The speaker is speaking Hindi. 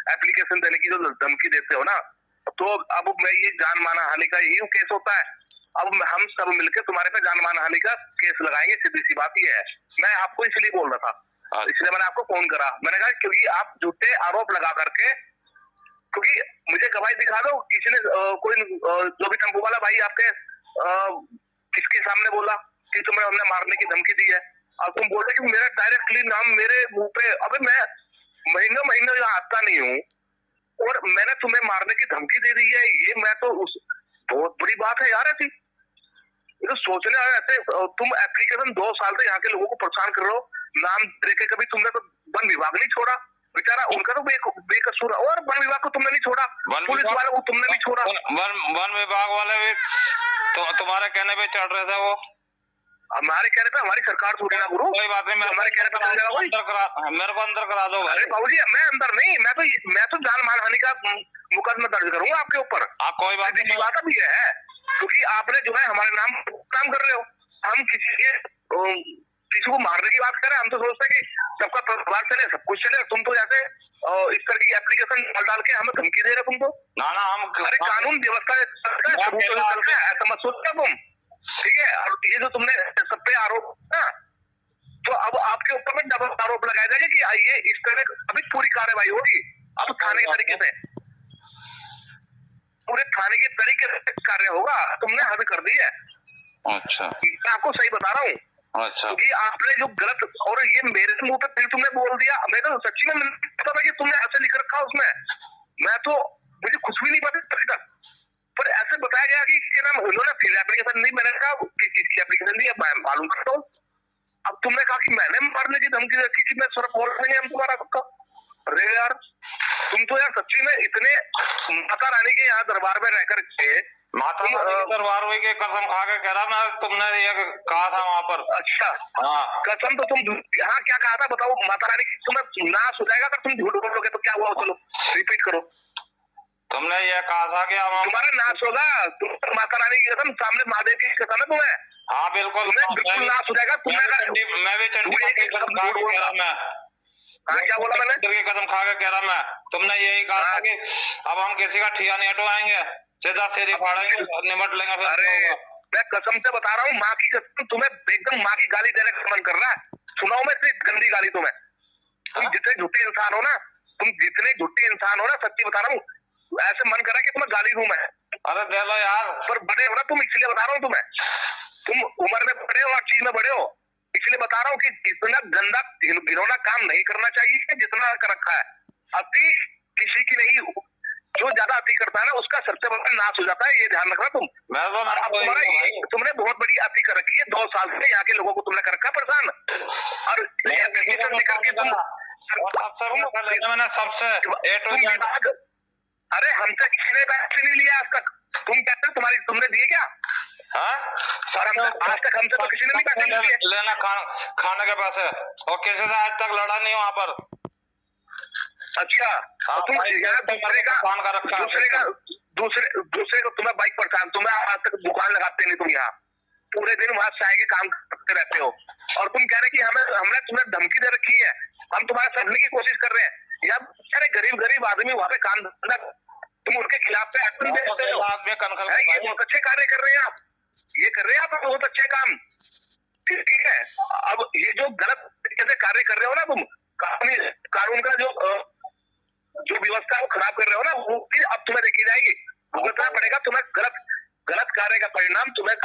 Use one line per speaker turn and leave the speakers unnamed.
एप्लीकेशन देने की जो धमकी देते हो ना, तो अब मैं ये जान माना हानि का यही केस होता है। अब हम सब मिलकर तुम्हारे पे जान माना हानि का केस लगाएंगे, सीधी सी बात ये है। मैं आपको इसलिए बोल रहा था, इसलिए मैंने आपको फोन करा। मैंने कहा क्योंकि आप झूठे आरोप लगा करके, क्योंकि मुझे गवाही दिखा दो किसी ने कोई जो भी टेम्पो वाला भाई आपके किसके सामने बोला कि तुम्हें हमने मारने की धमकी दी है, और तुम बोल रहे कि मेरा डायरेक्टली नाम मेरे मुंह पे। अबे मैं महीनों महीनों यहाँ आता नहीं हूँ और मैंने तुम्हें मारने की धमकी दे दी है, ये मैं तो बहुत बड़ी बात है यार। ऐसी तो सोचने आए ऐसे तुम एप्लीकेशन 2 साल से यहाँ के लोगों को परेशान कर रहे हो, नाम देके कभी तुमने तो वन विभाग नहीं छोड़ा बेचारा, उनका तो बेकसूर है। और वन विभाग को तुमने नहीं छोड़ा, पुलिस वाले को तुमने नहीं छोड़ा।
वन विभाग वाले भी तो तुम्हारे कहने पे चढ़ रहे थे। वो
हमारे कहने पे हमारी सरकार छोड़े ना गुरु,
कोई बात नहीं,
हमारे कहने पे चल जाएगा कोई।
मेरे को अंदर करा दो।
अरे बाबू जी मैं अंदर नहीं, मैं तो जान मान हानि का मुकदमा दर्ज करूंगा आपके ऊपर।
कोई बात नहीं,
बात अब ये है क्योंकि आपने जो है हमारे नाम काम कर रहे हो। हम किसी को मारने की बात कर रहे हैं, हम तो सोचते हैं कि सबका परिवार चले, सब कुछ चले। तुम तो जैसे इस तरह की एप्लीकेशन डाल के हमें धमकी दे रहे तुमको।
ना हम
अरे कानून व्यवस्था चलता है, ऐसा मत सोचना तुम, ठीक है। और ये जो तुमने सब पे आरोप ना, तो अब आपके ऊपर में डबल आरोप लगाया जाएगा कि ये इस तरह अभी पूरी कार्रवाई होगी। अब थाने के तरीके से, पूरे थाने के तरीके से कार्य होगा। तुमने हद कर दी है।
अच्छा,
मैं आपको सही बता रहा हूँ।
अच्छा,
क्योंकि आपने जो गलत, और ये मेरे मुंह पे फिर तुमने बोल दिया। मैं तो सच्ची में पता था कि तुमने ऐसे लिख रखा उसमें, मैं तो मुझे कुछ भी नहीं पता अभी तक, पर ऐसे बताया गया कि क्या नाम उन्होंने फिर एप्लीकेशन दी। मैंने कहा किस चीज की एप्लीकेशन दी, मैं मालूम करता हूँ। अब तुमने कहा कि मैंने मारने की धमकी रखी कि मैं सर बोल रही हम तुम्हारा सबका। अरे यार तुम तो यार सच्ची में इतने माता रानी के यहाँ दरबार में रह करके,
माता दरबार में के कसम खा के कह रहा मैं, तुमने ये कहा था वहाँ पर।
अच्छा
हाँ
कसम तो तुम, हाँ क्या कहा था बताओ। माता रानी तुम्हें नाश हो जाएगा अगर तुम झूठ बोलोगे तो। क्या हुआ चलो रिपीट करो।
तुमने ये कहा था कि
तुम्हारा नाश होगा। तुम माता रानी की कसम, सामने महादेव की कसम है तुम्हें।
हाँ बिल्कुल,
बिल्कुल नाश हो जाएगा।
मैं भी मैं
हाँ क्या बोला मैंने,
कदम खा के कह रहा मैं। तुमने यही कहा था कि अब हम किसी का ठिया नहीं हटवाएंगे, सीधा सीधी फाड़ेंगे, निमट लेंगे।
अरे मैं कसम से बता रहा हूँ, माँ की कसम, तुम्हें एकदम माँ की गाली देने का मन कर रहा है। सुनाओ मैं इतनी गंदी गाली तुम्हें। तुम जितने झूठे इंसान हो ना, तुम जितने झूठे इंसान हो ना, सच्ची बता रहा हूँ, ऐसे मन कर रहा है कि तुम्हें गाली दूं मैं।
अरे दे लो यार,
पर बड़े हो ना तुम, इसलिए बता रहा हूँ तुम्हें। तुम उम्र में बड़े हो और चीज में बड़े हो, इसलिए बता रहा हूँ कि इतना गंदा घिनौना काम नहीं करना चाहिए जितना कर रखा है। अति किसी की नहीं, जो ज्यादा अति करता है ना उसका सबसे बड़ा नाश हो जाता है, ये ध्यान रखना तुम। तुमने बहुत बड़ी अति कर रखी है। 2 साल से यहाँ के लोगों को तुमने कर रखा परेशान। और सबसे, अरे हमसे किसी ने पैसे नहीं लिया आज तक। तुम कहते हो तुम्हारी, तुमने दिए क्या? सर आज तक हमसे तो किसी ने नहीं पैसे लिए
लेना खाने के पैसे, और किसी से आज तक लड़ा नहीं वहाँ पर।
अच्छा तुम दूसरे को तुम्हें बाइक पर, तुम्हें आज तक दुकान लगाते नहीं, तुम यहाँ पूरे दिन वहां चाय के काम करते रहते हो, और तुम कह रहे कि हमने तुम्हें धमकी दे रखी है, हम तुम्हारे समझने की कोशिश कर रहे हैं। या बेचारे गरीब आदमी वहाँ पे काम धंधा, तुम उनके खिलाफ पे एक्शन देते हो। ये बहुत अच्छे कार्य कर रहे हैं आप, ये कर रहे हैं आप बहुत अच्छे काम, ठीक है। अब ये जो गलत तरीके से कार्य कर रहे हो ना तुम, कानून का जो व्यवस्था है वो खराब कर रहे हो ना, वो भी अब तुम्हें देखी जाएगी, भुगतना पड़ेगा तुम्हें। गलत कार्य का परिणाम तुम्हें